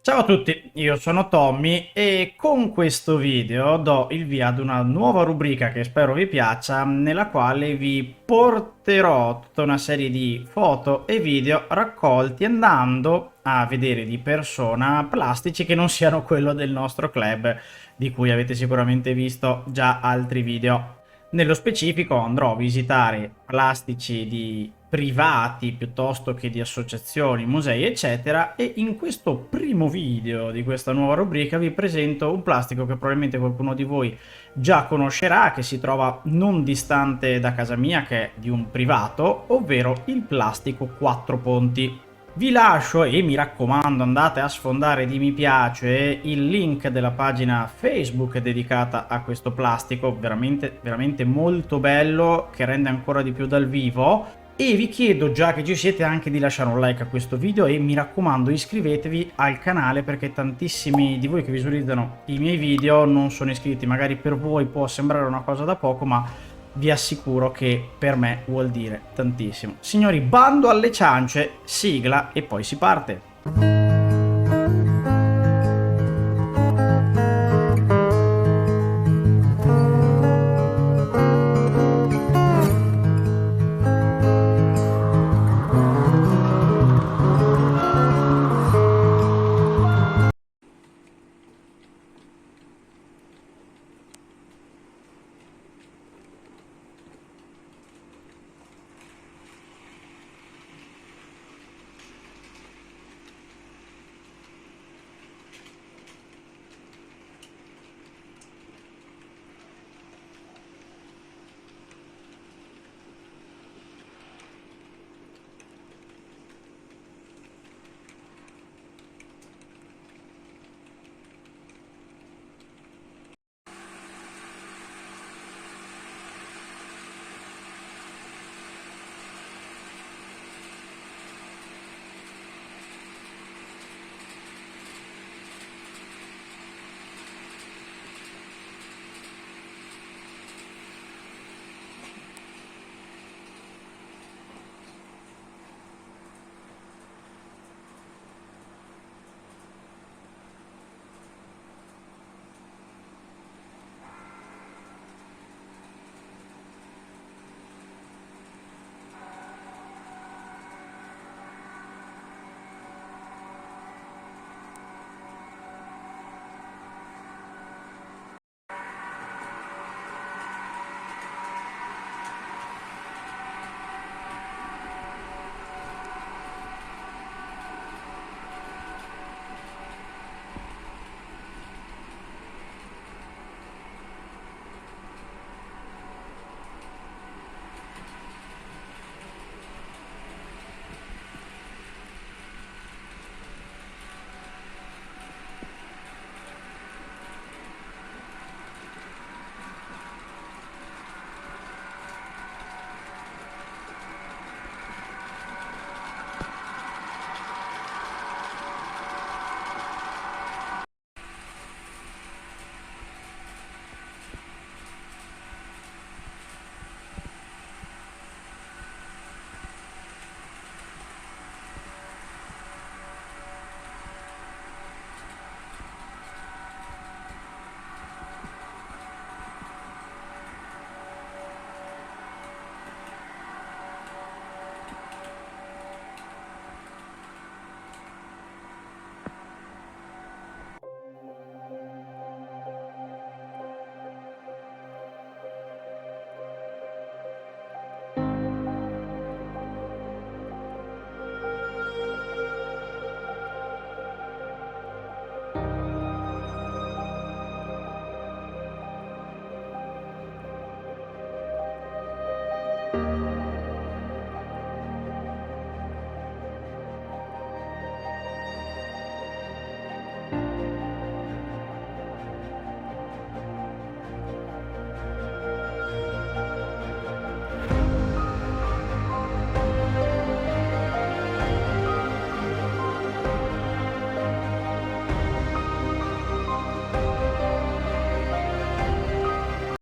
Ciao a tutti, io sono Tommy e con questo video do il via ad una nuova rubrica che spero vi piaccia, nella quale vi porterò tutta una serie di foto e video raccolti andando a vedere di persona plastici che non siano quello del nostro club, di cui avete sicuramente visto già altri video. Nello specifico andrò a visitare plastici di privati piuttosto che di associazioni, musei, eccetera, e in questo primo video di questa nuova rubrica vi presento un plastico che probabilmente qualcuno di voi già conoscerà, che si trova non distante da casa mia, che è di un privato, ovvero il plastico quattro ponti. Vi lascio e mi raccomando andate a sfondare di mi piace il link della pagina Facebook dedicata a questo plastico, veramente, veramente molto bello, che rende ancora di più dal vivo. E vi chiedo, già che ci siete, anche di lasciare un like a questo video e mi raccomando iscrivetevi al canale, perché tantissimi di voi che visualizzano i miei video non sono iscritti. Magari per voi può sembrare una cosa da poco, ma vi assicuro che per me vuol dire tantissimo. Signori, bando alle ciance, sigla e poi si parte.